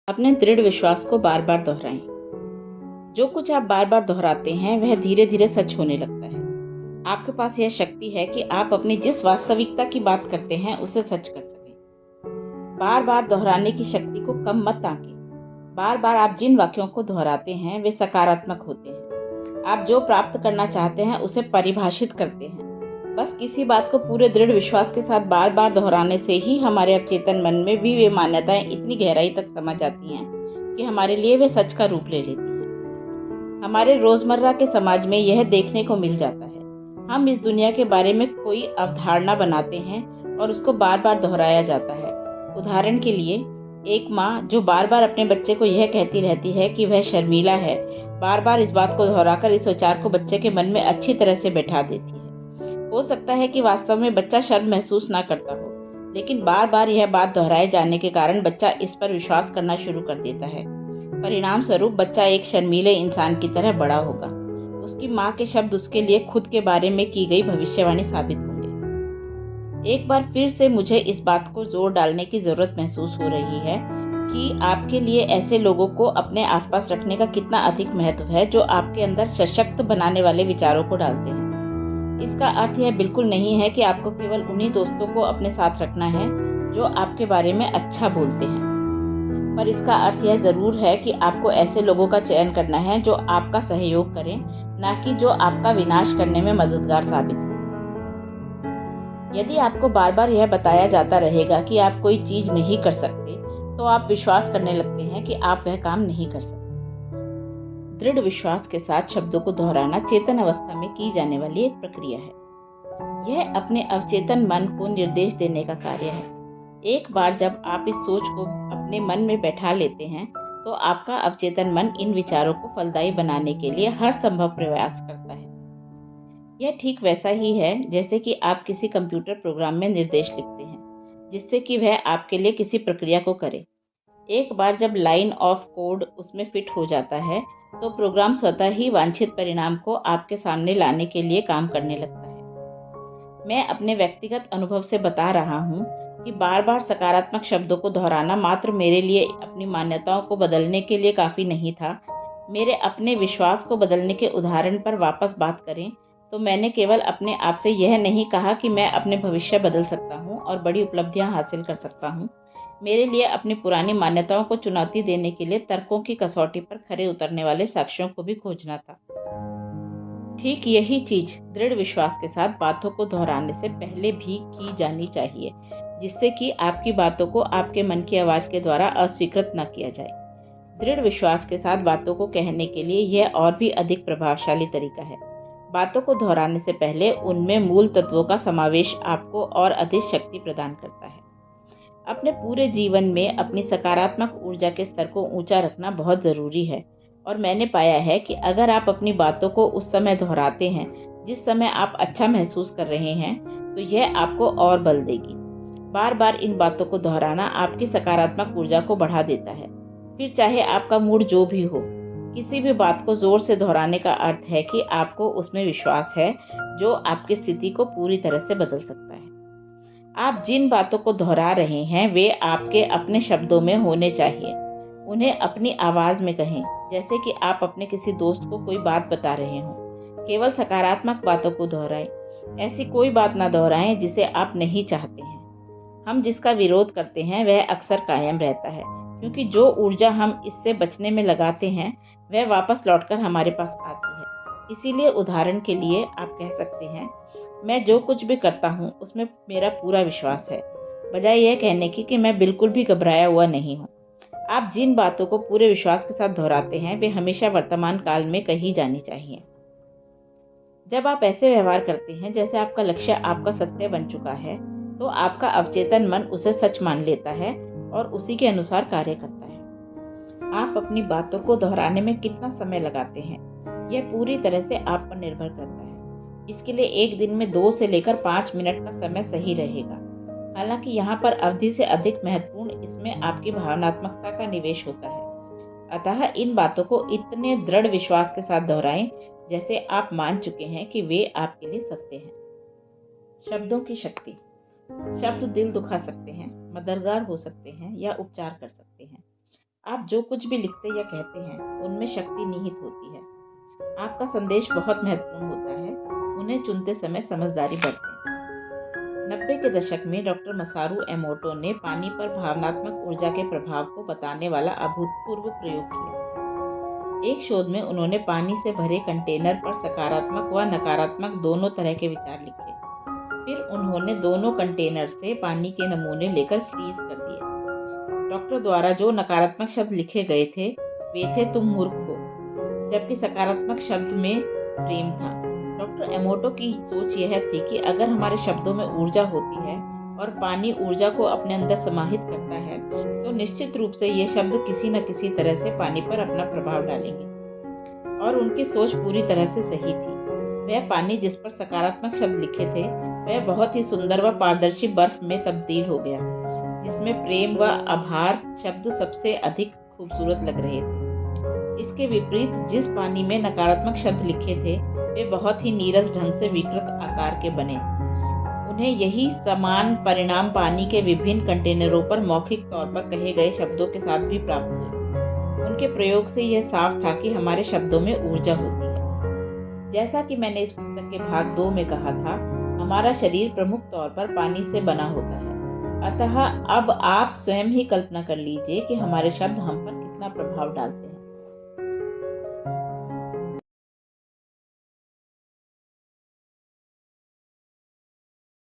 अपने दृढ़ विश्वास को बार बार दोहराएं। जो कुछ आप बार बार दोहराते हैं वह धीरे धीरे सच होने लगता है। आपके पास यह शक्ति है कि आप अपनी जिस वास्तविकता की बात करते हैं उसे सच कर सकें। बार बार दोहराने की शक्ति को कम मत आंकें। बार बार आप जिन वाक्यों को दोहराते हैं वे सकारात्मक होते हैं। आप जो प्राप्त करना चाहते हैं उसे परिभाषित करते हैं। बस किसी बात को पूरे दृढ़ विश्वास के साथ बार बार दोहराने से ही हमारे अवचेतन मन में भी वे मान्यताएं इतनी गहराई तक समा जाती हैं कि हमारे लिए वे सच का रूप ले लेती हैं। हमारे रोजमर्रा के समाज में यह देखने को मिल जाता है। हम इस दुनिया के बारे में कोई अवधारणा बनाते हैं और उसको बार बार दोहराया जाता है। उदाहरण के लिए, एक माँ जो बार बार अपने बच्चे को यह कहती रहती है कि वह शर्मीला है, बार बार इस बात को दोहराकर इस विचार को बच्चे के मन में अच्छी तरह से बैठा देती है। हो सकता है कि वास्तव में बच्चा शर्म महसूस ना करता हो, लेकिन बार बार यह बात दोहराए जाने के कारण बच्चा इस पर विश्वास करना शुरू कर देता है। परिणाम स्वरूप बच्चा एक शर्मीले इंसान की तरह बड़ा होगा। उसकी माँ के शब्द उसके लिए खुद के बारे में की गई भविष्यवाणी साबित होंगे। एक बार फिर से मुझे इस बात को जोर डालने की जरूरत महसूस हो रही है कि आपके लिए ऐसे लोगों को अपने आसपास रखने का कितना अधिक महत्व है जो आपके अंदर सशक्त बनाने वाले विचारों को डालते हैं। इसका अर्थ यह बिल्कुल नहीं है कि आपको केवल उन्हीं दोस्तों को अपने साथ रखना है जो आपके बारे में अच्छा बोलते हैं, पर इसका अर्थ यह जरूर है कि आपको ऐसे लोगों का चयन करना है जो आपका सहयोग करें, न कि जो आपका विनाश करने में मददगार साबित हो। यदि आपको बार बार यह बताया जाता रहेगा कि आप कोई चीज नहीं कर सकते, तो आप विश्वास करने लगते हैं कि आप वह काम नहीं कर सकते। दृढ़ विश्वास के साथ शब्दों को दोहराना चेतन अवस्था में की जाने वाली एक प्रक्रिया है। यह अपने अवचेतन मन को निर्देश देने का कार्य है। एक बार जब आप इस सोच को अपने मन में बैठा लेते हैं, तो आपका अवचेतन मन इन विचारों को फलदायी बनाने के लिए हर संभव प्रयास करता है। यह ठीक वैसा ही है जैसे कि आप किसी कंप्यूटर प्रोग्राम में निर्देश लिखते हैं, जिससे कि वह आपके लिए किसी प्रक्रिया को करे। एक बार जब लाइन ऑफ कोड उसमें फिट हो जाता है, तो प्रोग्राम स्वतः ही वांछित परिणाम को आपके सामने लाने के लिए काम करने लगता है। मैं अपने व्यक्तिगत अनुभव से बता रहा हूँ कि बार बार सकारात्मक शब्दों को दोहराना मात्र मेरे लिए अपनी मान्यताओं को बदलने के लिए काफी नहीं था। मेरे अपने विश्वास को बदलने के उदाहरण पर वापस बात करें तो मैंने केवल अपने आप से यह नहीं कहा कि मैं अपने भविष्य बदल सकता हूँ और बड़ी उपलब्धियां हासिल कर सकता हूँ। मेरे लिए अपनी पुरानी मान्यताओं को चुनौती देने के लिए तर्कों की कसौटी पर खरे उतरने वाले साक्ष्यों को भी खोजना था। ठीक यही चीज दृढ़ विश्वास के साथ बातों को दोहराने से पहले भी की जानी चाहिए, जिससे कि आपकी बातों को आपके मन की आवाज के द्वारा अस्वीकृत न किया जाए। दृढ़ विश्वास के साथ बातों को कहने के लिए यह और भी अधिक प्रभावशाली तरीका है। बातों को दोहराने से पहले उनमें मूल तत्वों का समावेश आपको और अधिक शक्ति प्रदान करता है। अपने पूरे जीवन में अपनी सकारात्मक ऊर्जा के स्तर को ऊंचा रखना बहुत जरूरी है, और मैंने पाया है कि अगर आप अपनी बातों को उस समय दोहराते हैं जिस समय आप अच्छा महसूस कर रहे हैं, तो यह आपको और बल देगी। बार बार इन बातों को दोहराना आपकी सकारात्मक ऊर्जा को बढ़ा देता है। फिर चाहे आपका मूड जो भी हो, किसी भी बात को जोर से दोहराने का अर्थ है कि आपको उसमें विश्वास है, जो आपकी स्थिति को पूरी तरह से बदल सकता है। आप जिन बातों को दोहरा रहे हैं वे आपके अपने शब्दों में होने चाहिए। उन्हें अपनी आवाज में कहें, जैसे कि आप अपने किसी दोस्त को कोई बात बता रहे हों। केवल सकारात्मक बातों को दोहराएं। ऐसी कोई बात ना दोहराएं जिसे आप नहीं चाहते हैं। हम जिसका विरोध करते हैं वह अक्सर कायम रहता है, क्योंकि जो ऊर्जा हम इससे बचने में लगाते हैं वह वापस लौटकर हमारे पास आती है। इसीलिए उदाहरण के लिए आप कह सकते हैं, मैं जो कुछ भी करता हूँ उसमें मेरा पूरा विश्वास है, बजाय यह कहने की कि मैं बिल्कुल भी घबराया हुआ नहीं हूँ। आप जिन बातों को पूरे विश्वास के साथ दोहराते हैं वे हमेशा वर्तमान काल में कही जानी चाहिए। जब आप ऐसे व्यवहार करते हैं जैसे आपका लक्ष्य आपका सत्य बन चुका है, तो आपका अवचेतन मन उसे सच मान लेता है और उसी के अनुसार कार्य करता है। आप अपनी बातों को दोहराने में कितना समय लगाते हैं, यह पूरी तरह से आप पर निर्भर करता है। इसके लिए एक दिन में 2 से लेकर 5 मिनट का समय सही रहेगा। हालांकि यहाँ पर अवधि से अधिक महत्वपूर्ण इसमें आपकी भावनात्मकता का निवेश होता है। अतः इन बातों को इतने दृढ़ विश्वास के साथ दोहराएं जैसे आप मान चुके हैं कि वे आपके लिए सत्य हैं। शब्दों की शक्ति। शब्द दिल दुखा सकते हैं, मददगार हो सकते हैं या उपचार कर सकते हैं। आप जो कुछ भी लिखते या कहते हैं उनमें शक्ति निहित होती है। आपका संदेश बहुत महत्वपूर्ण होता है। उन्हें चुनते समय समझदारी बरतें। 90 के दशक में डॉक्टर मसारू एमोटो ने पानी पर भावनात्मक ऊर्जा के प्रभाव को बताने वाला अभूतपूर्व प्रयोग किया। एक शोध में उन्होंने पानी से भरे कंटेनर पर सकारात्मक व नकारात्मक दोनों तरह के विचार लिखे। फिर उन्होंने दोनों कंटेनर से पानी के नमूने लेकर फ्रीज कर दिए। डॉक्टर द्वारा जो नकारात्मक शब्द लिखे गए थे वे थे तुम मूर्ख हो, जबकि सकारात्मक शब्द में प्रेम था। डॉक्टर एमोटो की सोच यह थी कि अगर हमारे शब्दों में ऊर्जा होती है और पानी ऊर्जा को अपने अंदर समाहित करता है तो निश्चित रूप से ये शब्द किसी न किसी तरह से पानी पर अपना प्रभाव डालेंगे। और उनकी सोच पूरी तरह से सही थी। वह पानी जिस पर सकारात्मक शब्द लिखे थे वह बहुत ही सुंदर व पारदर्शी बर्फ में तब्दील हो गया, जिसमें प्रेम व आभार शब्द सबसे अधिक खूबसूरत लग रहे थे। इसके विपरीत जिस पानी में नकारात्मक शब्द लिखे थे वे बहुत ही नीरस ढंग से विकृत आकार के बने। उन्हें यही समान परिणाम पानी के विभिन्न कंटेनरों पर मौखिक तौर पर कहे गए शब्दों के साथ भी प्राप्त हुए। उनके प्रयोग से यह साफ था कि हमारे शब्दों में ऊर्जा होती है। जैसा कि मैंने इस पुस्तक के भाग 2 में कहा था, हमारा शरीर प्रमुख तौर पर पानी से बना होता है। अतः अब आप स्वयं ही कल्पना कर लीजिए कि हमारे शब्द हम पर कितना प्रभाव डालते हैं।